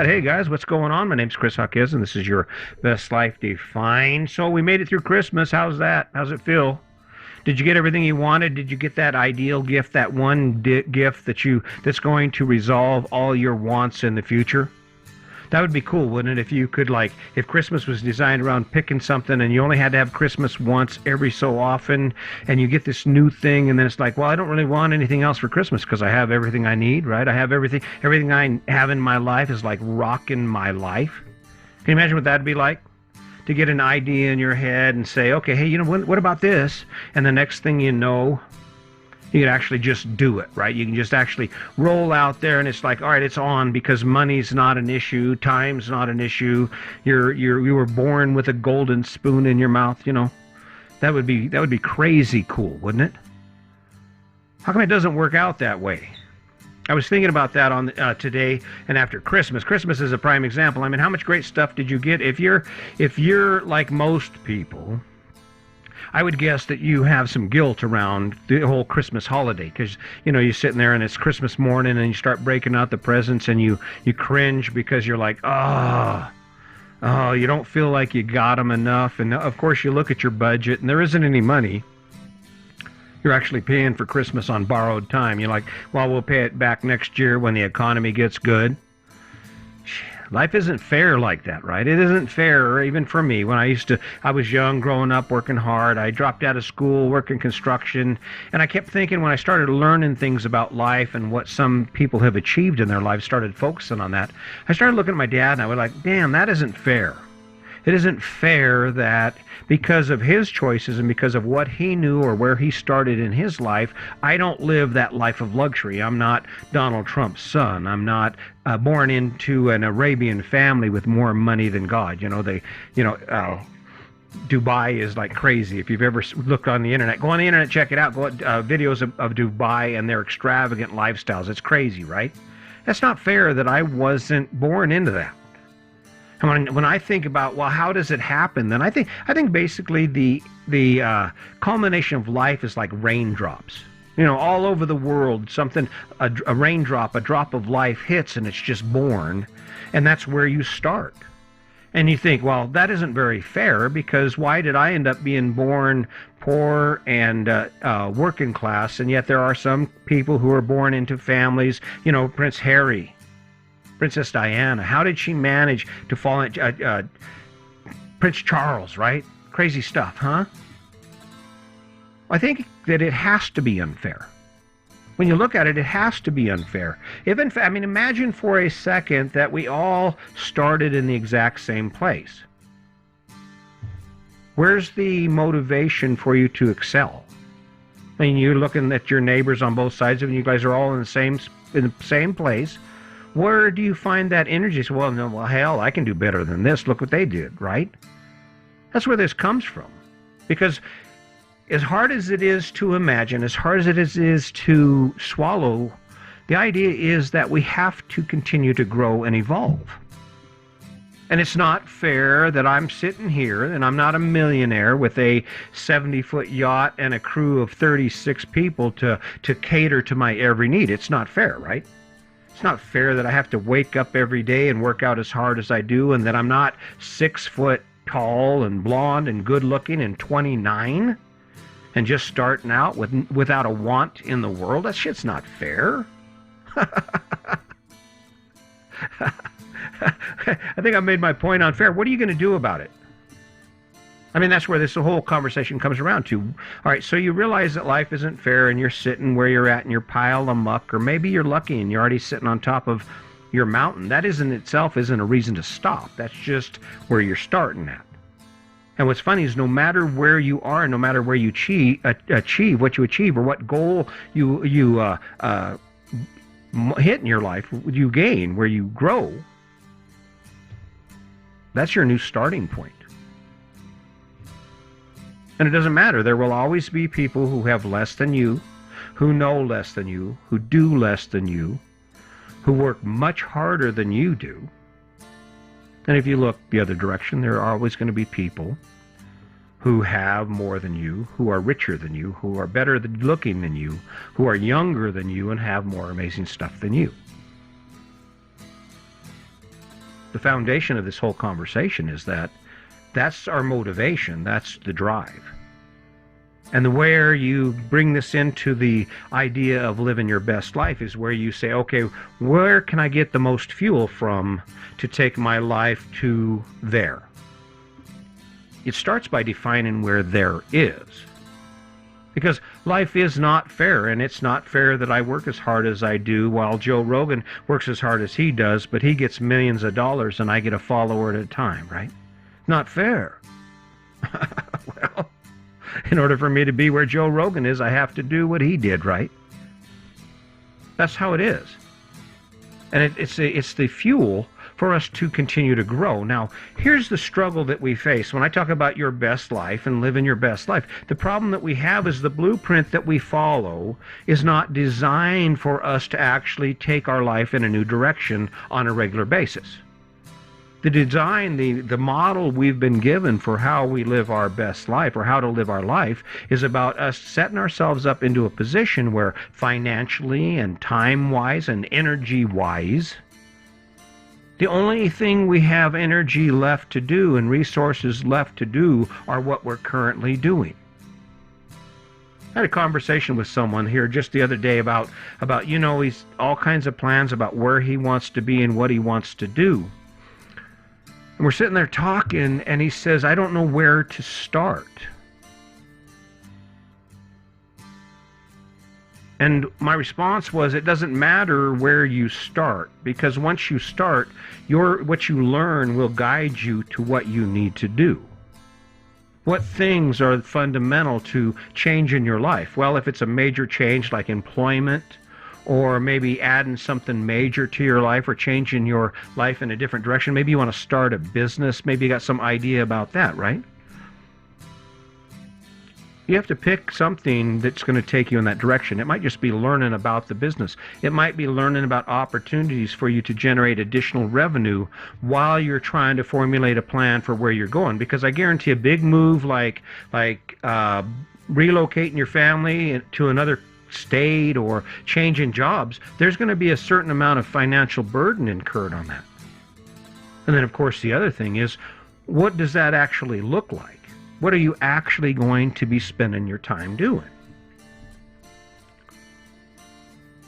right. Hey guys, what's going on? My name's Chris Hawkes, and this is your Best Life Defined. So we made it through Christmas. How's that? How's it feel? Did you get everything you wanted? Did you get that ideal gift, that one gift that's going to resolve all your wants in the future? That would be cool, wouldn't it? If you could, like, if Christmas was designed around picking something and you only had to have Christmas once every so often, and you get this new thing, and then it's like, well, I don't really want anything else for Christmas because I have everything I need, right? I have everything I have in my life is like rocking my life. Can you imagine what that'd be like? To get an idea in your head and say, okay, hey, what about this? And the next thing you know, you can actually just do it, right? You can just actually roll out there, and it's like, all right, it's on, because money's not an issue, time's not an issue. You were born with a golden spoon in your mouth. That would be crazy cool, wouldn't it? How come it doesn't work out that way? I was thinking about that on today and after Christmas. Christmas is a prime example. I mean, how much great stuff did you get? If you're like most people, I would guess that you have some guilt around the whole Christmas holiday, because you're sitting there and it's Christmas morning and you start breaking out the presents and you cringe because you're like, oh, you don't feel like you got them enough. And of course you look at your budget and there isn't any money. You're actually paying for Christmas on borrowed time. You're like, well, we'll pay it back next year when the economy gets good. Life isn't fair like that, right? It isn't fair, even for me. When I was young, growing up, working hard. I dropped out of school, working construction, and I kept thinking, when I started learning things about life and what some people have achieved in their lives, started focusing on that, I started looking at my dad and I was like, damn, that isn't fair. It isn't fair that because of his choices and because of what he knew or where he started in his life, I don't live that life of luxury. I'm not Donald Trump's son. I'm not born into an Arabian family with more money than God. Dubai is like crazy. If you've ever looked on the internet, go on the internet, check it out. Go videos of Dubai and their extravagant lifestyles. It's crazy, right? That's not fair that I wasn't born into that. And when I think about, well, how does it happen? Then I think basically the culmination of life is like raindrops. All over the world, a raindrop, a drop of life hits, and it's just born, and that's where you start. And you think, well, that isn't very fair, because why did I end up being born poor and working class, and yet there are some people who are born into families, Prince Harry, Princess Diana, how did she manage to fall in, Prince Charles, right? Crazy stuff, huh? I think that it has to be unfair. When you look at it, it has to be unfair. Imagine for a second that we all started in the exact same place. Where's the motivation for you to excel? You're looking at your neighbors on both sides of you. You guys are all in the same place. Where do you find that energy? So, well, hell, I can do better than this. Look what they did, right? That's where this comes from. Because as hard as it is to imagine, as hard as it is to swallow, the idea is that we have to continue to grow and evolve. And it's not fair that I'm sitting here and I'm not a millionaire with a 70-foot yacht and a crew of 36 people to cater to my every need. It's not fair, right? It's not fair that I have to wake up every day and work out as hard as I do, and that I'm not 6 foot tall and blonde and good looking and 29 and just starting out without a want in the world. That shit's not fair. I think I made my point unfair. What are you going to do about it? That's where this whole conversation comes around to. All right, so you realize that life isn't fair, and you're sitting where you're at in your pile of muck, or maybe you're lucky and you're already sitting on top of your mountain. That isn't a reason to stop. That's just where you're starting at. And what's funny is no matter where you are, no matter where you achieve what you achieve, or what goal you hit in your life, you gain, where you grow, that's your new starting point. And it doesn't matter. There will always be people who have less than you, who know less than you, who do less than you, who work much harder than you do. And if you look the other direction, there are always going to be people who have more than you, who are richer than you, who are better looking than you, who are younger than you, and have more amazing stuff than you. the foundation of this whole conversation is that that's our motivation, that's the drive. And the where you bring this into the idea of living your best life is where you say, okay, where can I get the most fuel from to take my life to there? It starts by defining where there is. Because life is not fair, and it's not fair that I work as hard as I do while Joe Rogan works as hard as he does, but he gets millions of dollars and I get a follower at a time, right? Not fair. Well, in order for me to be where Joe Rogan is, I have to do what he did, right? That's how it is. And it's the fuel for us to continue to grow. Now, here's the struggle that we face. When I talk about your best life and living your best life, the problem that we have is the blueprint that we follow is not designed for us to actually take our life in a new direction on a regular basis. The design, the model we've been given for how we live our best life or how to live our life is about us setting ourselves up into a position where financially and time-wise and energy-wise, the only thing we have energy left to do and resources left to do are what we're currently doing. I had a conversation with someone here just the other day about he's all kinds of plans about where he wants to be and what he wants to do. And we're sitting there talking, and he says, I don't know where to start. And my response was, it doesn't matter where you start, because once you start, what you learn will guide you to what you need to do. What things are fundamental to change in your life? Well, if it's a major change like employment, or maybe adding something major to your life or changing your life in a different direction. Maybe you want to start a business. Maybe you got some idea about that, right? You have to pick something that's going to take you in that direction. It might just be learning about the business. It might be learning about opportunities for you to generate additional revenue while you're trying to formulate a plan for where you're going. Because I guarantee a big move like relocating your family to another state or changing jobs, there's going to be a certain amount of financial burden incurred on that. And then, of course, the other thing is, what does that actually look like? What are you actually going to be spending your time doing?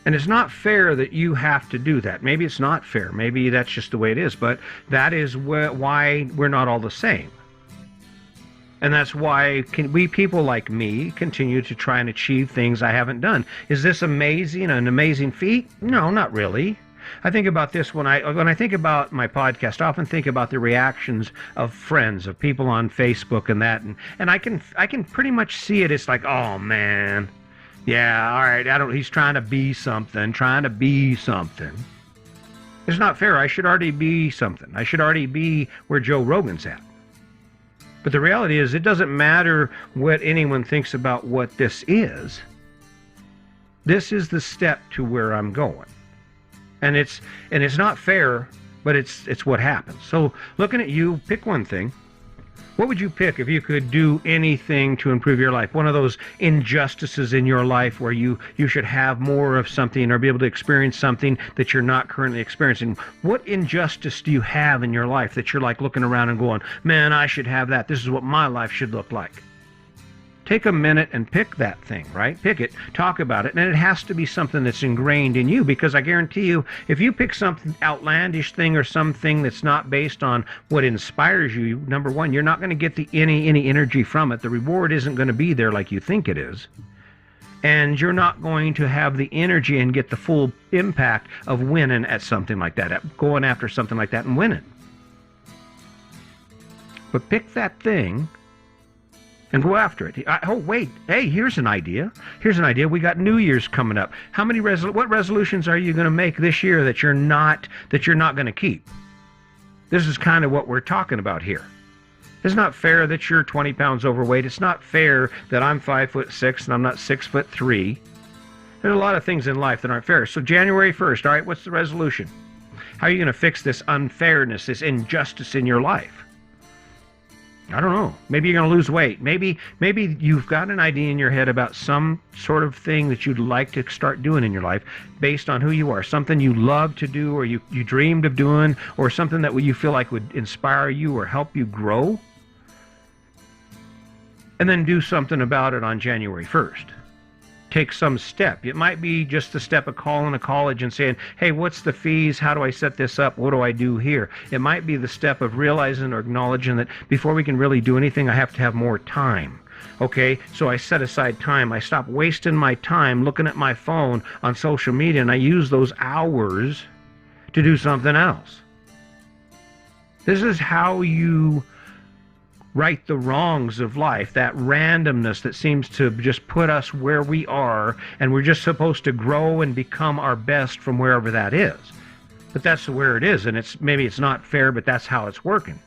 And it's not fair that you have to do that. Maybe it's not fair. Maybe that's just the way it is. But that is why we're not all the same. And that's why we people like me continue to try and achieve things I haven't done. Is this amazing, an amazing feat? No, not really. I think about this when I think about my podcast. I often think about the reactions of friends, of people on Facebook and that, and I can pretty much see it. It's like, oh man, yeah, all right. He's trying to be something. It's not fair. I should already be something. I should already be where Joe Rogan's at. But the reality is, it doesn't matter what anyone thinks about what this is. This is the step to where I'm going. And it's not fair, but it's what happens. So looking at you, pick one thing. What would you pick if you could do anything to improve your life? One of those injustices in your life where you should have more of something or be able to experience something that you're not currently experiencing. What injustice do you have in your life that you're like looking around and going, man, I should have that. This is what my life should look like. Take a minute and pick that thing, right? Pick it, talk about it, and it has to be something that's ingrained in you, because I guarantee you, if you pick some outlandish thing or something that's not based on what inspires you, number one, you're not going to get any energy from it. The reward isn't going to be there like you think it is. And you're not going to have the energy and get the full impact of winning at something like that, at going after something like that and winning. But pick that thing and go after it. Oh, wait. Hey, here's an idea. We got New Year's coming up. What resolutions are you going to make this year that you're not going to keep? This is kind of what we're talking about here. It's not fair that you're 20 pounds overweight. It's not fair that I'm 5'6" and I'm not 6'3". There's a lot of things in life that aren't fair. So January 1st, all right, what's the resolution? How are you going to fix this unfairness, this injustice in your life? I don't know. Maybe you're going to lose weight. Maybe you've got an idea in your head about some sort of thing that you'd like to start doing in your life based on who you are. Something you love to do or you dreamed of doing, or something that you feel like would inspire you or help you grow. And then do something about it on January 1st. Take some step. It might be just the step of calling a college and saying, hey, what's the fees? How do I set this up? What do I do here? It might be the step of realizing or acknowledging that before we can really do anything, I have to have more time. Okay, so I set aside time. I stop wasting my time looking at my phone on social media, and I use those hours to do something else. This is how you right the wrongs of life, that randomness that seems to just put us where we are, and we're just supposed to grow and become our best from wherever that is. But that's where it is, and maybe it's not fair, but that's how it's working.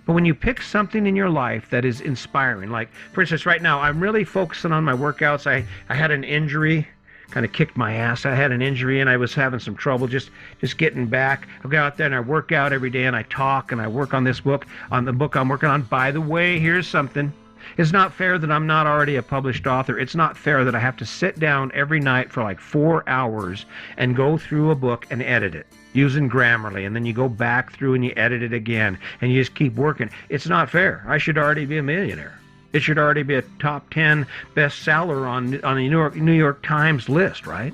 But when you pick something in your life that is inspiring, like, for instance, right now, I'm really focusing on my workouts. I had an injury, kind of kicked my ass. I had an injury and I was having some trouble just getting back. I go out there and I work out every day and I talk and I work on this book, on the book I'm working on. By the way, here's something. It's not fair that I'm not already a published author. It's not fair that I have to sit down every night for like 4 hours and go through a book and edit it using Grammarly, and then you go back through and you edit it again and you just keep working. It's not fair. I should already be a millionaire. It should already be a top 10 bestseller on the New York Times list, right?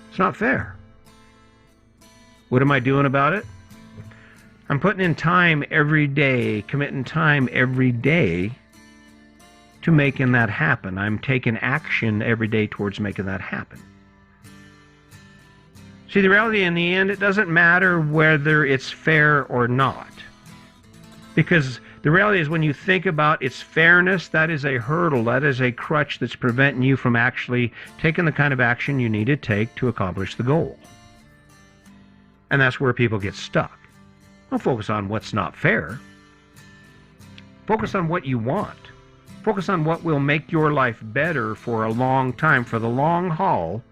It's not fair. What am I doing about it? I'm putting in time every day, committing time every day to making that happen. I'm taking action every day towards making that happen. See, the reality in the end, it doesn't matter whether it's fair or not. Because the reality is, when you think about its fairness, that is a hurdle, that is a crutch that's preventing you from actually taking the kind of action you need to take to accomplish the goal. And that's where people get stuck. Don't focus on what's not fair. Focus on what you want. Focus on what will make your life better for a long time, for the long haul,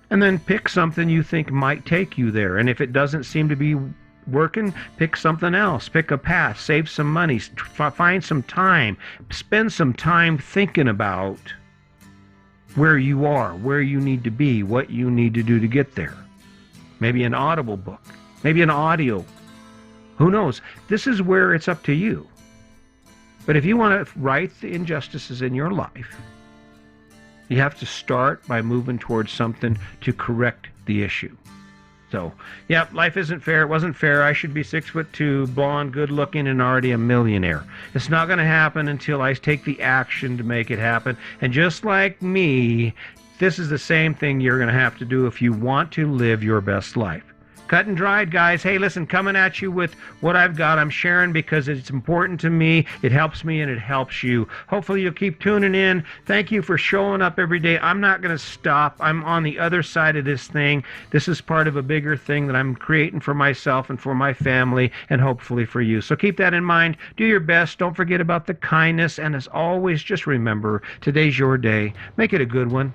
and then pick something you think might take you there. And if it doesn't seem to be working, pick something else. Pick a path. Save some money. Find some time. Spend some time thinking about where you are, where you need to be, what you need to do to get there. Maybe an Audible book. Maybe an audio. Who knows? This is where it's up to you. But if you want to right the injustices in your life, you have to start by moving towards something to correct the issue. So, yeah, life isn't fair. It wasn't fair. I should be 6'2", blonde, good-looking, and already a millionaire. It's not going to happen until I take the action to make it happen. And just like me, this is the same thing you're going to have to do if you want to live your best life. Cut and dried, guys. Hey, listen, coming at you with what I've got. I'm sharing because it's important to me. It helps me and it helps you. Hopefully you'll keep tuning in. Thank you for showing up every day. I'm not going to stop. I'm on the other side of this thing. This is part of a bigger thing that I'm creating for myself and for my family and hopefully for you. So keep that in mind. Do your best. Don't forget about the kindness. And as always, just remember, today's your day. Make it a good one.